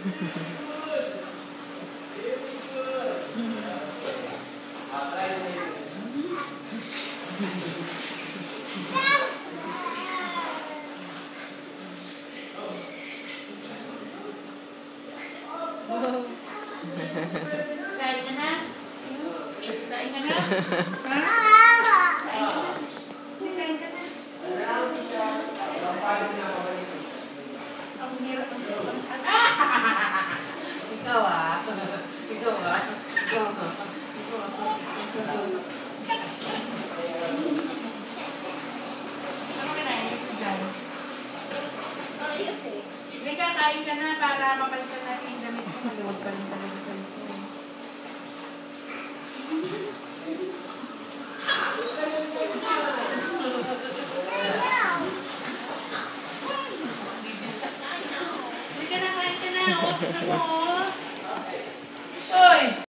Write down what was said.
Kain ka na? Kain ka na? Ha? Kain ka na? Ang hirap ang sobrang. Ikaw ah. Ikaw ah. Ikaw ah. Ano ka na? Hindi ka, kain ka na para mapalitan natin yung damit mo. Maluwag pa rin talaga sa ito. Hindi ka na, kain ka na. Huwag ka na mo.